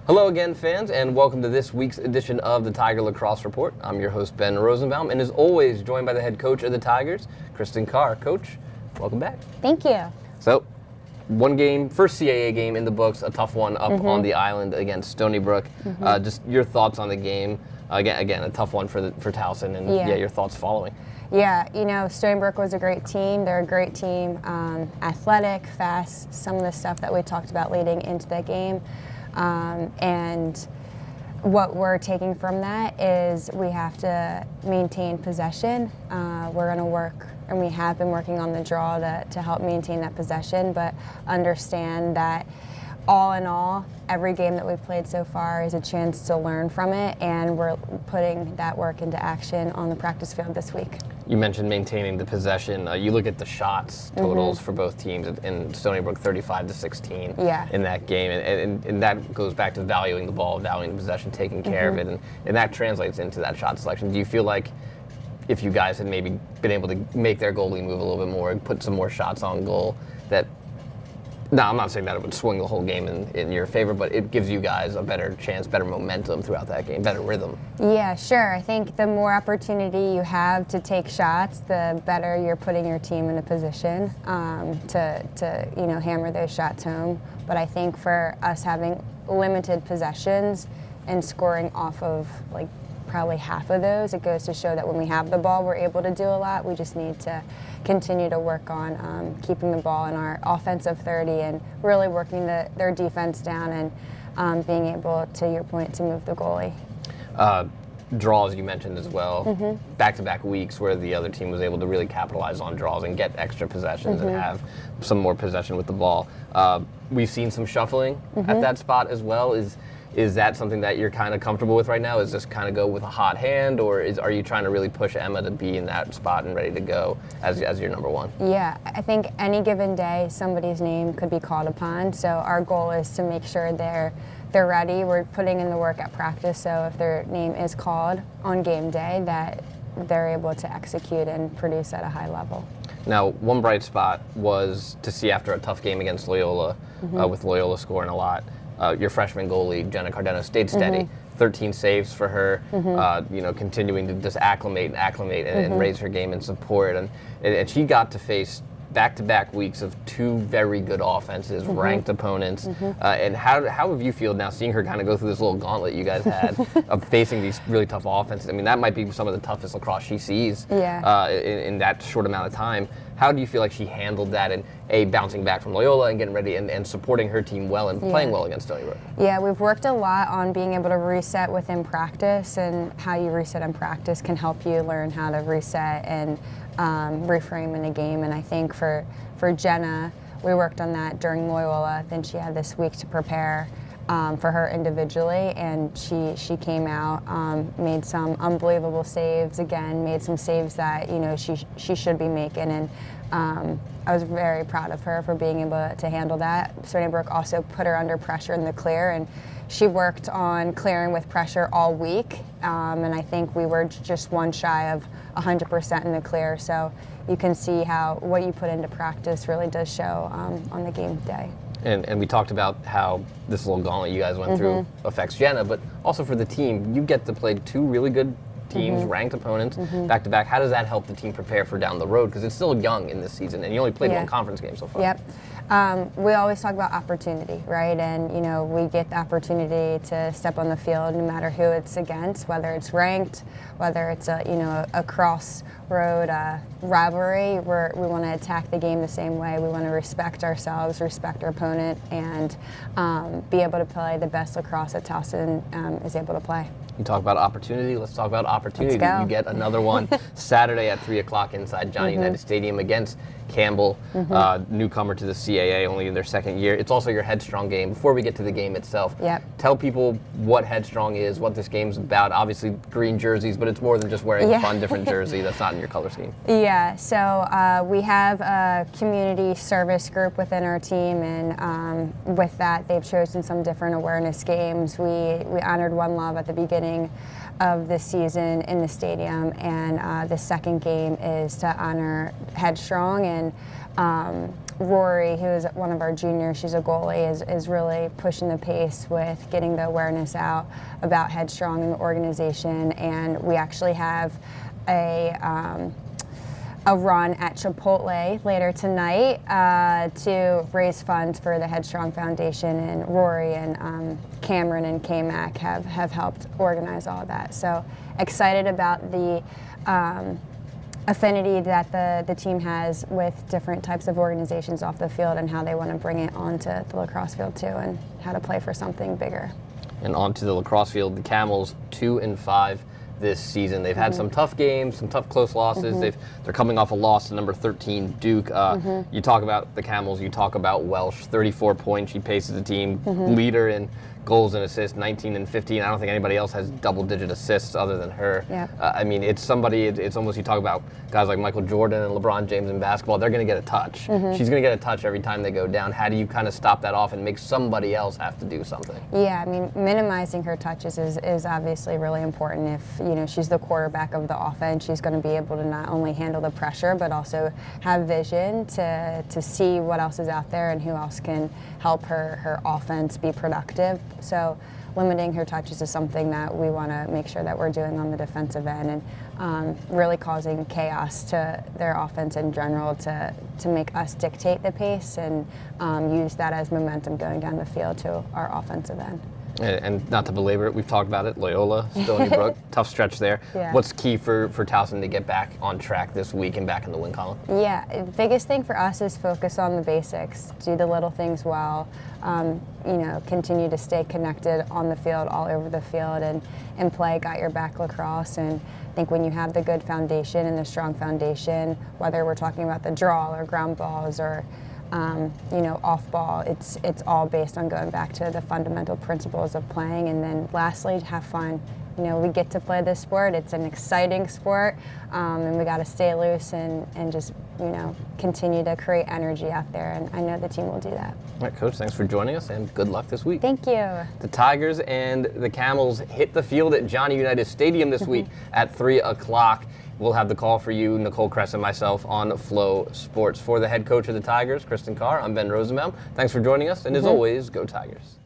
Hello again, fans, and welcome to this week's edition of the Tiger Lacrosse Report. I'm your host, Ben Rosenbaum, and as always, joined by the head coach of the Tigers, Kristen Carr. Coach, welcome back. Thank you. So, one game, first CAA game in the books, a tough one up on the island against Stony Brook. Just your thoughts on the game. Again, a tough one for Towson, and your thoughts following. Yeah, you know, Stony Brook was a great team. They're a great team, athletic, fast, some of the stuff that we talked about leading into the game. And what we're taking from that is we have to maintain possession. We're going to work, and we have been working on the draw to help maintain that possession, but understand that all in all, every game that we've played so far is a chance to learn from it, and we're putting that work into action on the practice field this week. You mentioned maintaining the possession. You look at the shots totals for both teams in Stony Brook, 35-16 in that game, and that goes back to valuing the ball, valuing the possession, taking care of it, and that translates into that shot selection. Do you feel like if you guys had maybe been able to make their goalie move a little bit more and put some more shots on goal, that now, I'm not saying that it would swing the whole game in your favor, but it gives you guys a better chance, better momentum throughout that game, better rhythm. Yeah, sure. I think the more opportunity you have to take shots, the better you're putting your team in a position to hammer those shots home. But I think for us having limited possessions and scoring off of probably half of those, it goes to show that when we have the ball, we're able to do a lot. We just need to continue to work on keeping the ball in our offensive 30 and really working their defense down and being able, to your point, to move the goalie. Draws you mentioned as well, back-to-back weeks where the other team was able to really capitalize on draws and get extra possessions and have some more possession with the ball. We've seen some shuffling at that spot as well. Is that something that you're kind of comfortable with right now? Is this kind of go with a hot hand, or are you trying to really push Emma to be in that spot and ready to go as your number one? Yeah, I think any given day somebody's name could be called upon. So our goal is to make sure they're ready. We're putting in the work at practice, so if their name is called on game day, that they're able to execute and produce at a high level. Now, one bright spot was to see after a tough game against Loyola, with Loyola scoring a lot. Your freshman goalie, Jenna Cardeno, stayed steady. 13 saves for her, continuing to just acclimate and raise her game and support. And she got to face back-to-back weeks of two very good offenses, ranked opponents. And how have you feel now seeing her kind of go through this little gauntlet you guys had of facing these really tough offenses? I mean, that might be some of the toughest lacrosse she sees in that short amount of time. How do you feel like she handled that and bouncing back from Loyola and getting ready and supporting her team well and playing well against Stony Brook? Yeah, we've worked a lot on being able to reset within practice, and how you reset in practice can help you learn how to reset and reframe in a game. And I think for Jenna, we worked on that during Loyola. Then she had this week to prepare for her individually, and she came out, made some unbelievable saves again, made some saves that she should be making, and I was very proud of her for being able to handle that. Stony Brook also put her under pressure in the clear, and she worked on clearing with pressure all week, and I think we were just one shy of 100% in the clear, so you can see how what you put into practice really does show on the game day. And we talked about how this little gauntlet you guys went through affects Jenna, but also for the team, you get to play two really good teams, ranked opponents, back-to-back. How does that help the team prepare for down the road? Because it's still young in this season, and you only played one conference game so far. Yep. We always talk about opportunity, right? And, we get the opportunity to step on the field no matter who it's against, whether it's ranked, whether it's a crossroad rivalry. We want to attack the game the same way. We want to respect ourselves, respect our opponent, and be able to play the best lacrosse that Towson is able to play. You talk about opportunity. Let's talk about opportunity. Let's go. You get another one Saturday at 3 o'clock inside Johnny United Stadium against Campbell, newcomer to the CAA, only in their second year. It's also your Headstrong game. Before we get to the game itself, tell people what Headstrong is, what this game's about. Obviously, green jerseys, but it's more than just wearing a fun, different jersey that's not in your color scheme. Yeah, so we have a community service group within our team, and with that, they've chosen some different awareness games. We honored One Love at the beginning of the season in the stadium, and the second game is to honor Headstrong, and Rory, who is one of our juniors, she's a goalie, is really pushing the pace with getting the awareness out about Headstrong in the organization. And we actually have a run at Chipotle later tonight to raise funds for the Headstrong Foundation, and Rory and Cameron and K-Mac have helped organize all of that. So excited about the affinity that the team has with different types of organizations off the field and how they want to bring it onto the lacrosse field too, and how to play for something bigger. And onto the lacrosse field, the Camels 2-5 this season. They've had some tough games, some tough close losses. They're coming off a loss to number 13 Duke. You talk about the Camels, you talk about Welsh, 34 points. She paces the team, leader in goals and assists, 19 and 15. I don't think anybody else has double-digit assists other than her. Yep. I mean, it's somebody, it's almost, you talk about guys like Michael Jordan and LeBron James in basketball, they're going to get a touch. She's going to get a touch every time they go down. How do you kind of stop that off and make somebody else have to do something? Yeah, I mean, minimizing her touches is obviously really important. If, you know, she's the quarterback of the offense, she's going to be able to not only handle the pressure, but also have vision to see what else is out there and who else can help her offense be productive. So limiting her touches is something that we want to make sure that we're doing on the defensive end, and really causing chaos to their offense in general to make us dictate the pace and use that as momentum going down the field to our offensive end. And not to belabor it, we've talked about it, Loyola, Stony Brook, tough stretch there. Yeah. What's key for Towson to get back on track this week and back in the win column? Yeah, the biggest thing for us is focus on the basics, do the little things well, you know, continue to stay connected on the field, all over the field, and play got your back lacrosse. And I think when you have the good foundation and the strong foundation, whether we're talking about the draw or ground balls or you know, off ball, it's all based on going back to the fundamental principles of playing. And then lastly, have fun. You know, we get to play this sport. It's an exciting sport, and we got to stay loose and just, you know, continue to create energy out there. And I know the team will do that. All right, Coach, thanks for joining us, and good luck this week. Thank you. The Tigers and the Camels hit the field at Johnny Unitas Stadium this week at 3 o'clock. We'll have the call for you, Nicole Kress and myself, on Flow Sports. For the head coach of the Tigers, Kristen Carr, I'm Ben Rosenbaum. Thanks for joining us, and as always, go Tigers.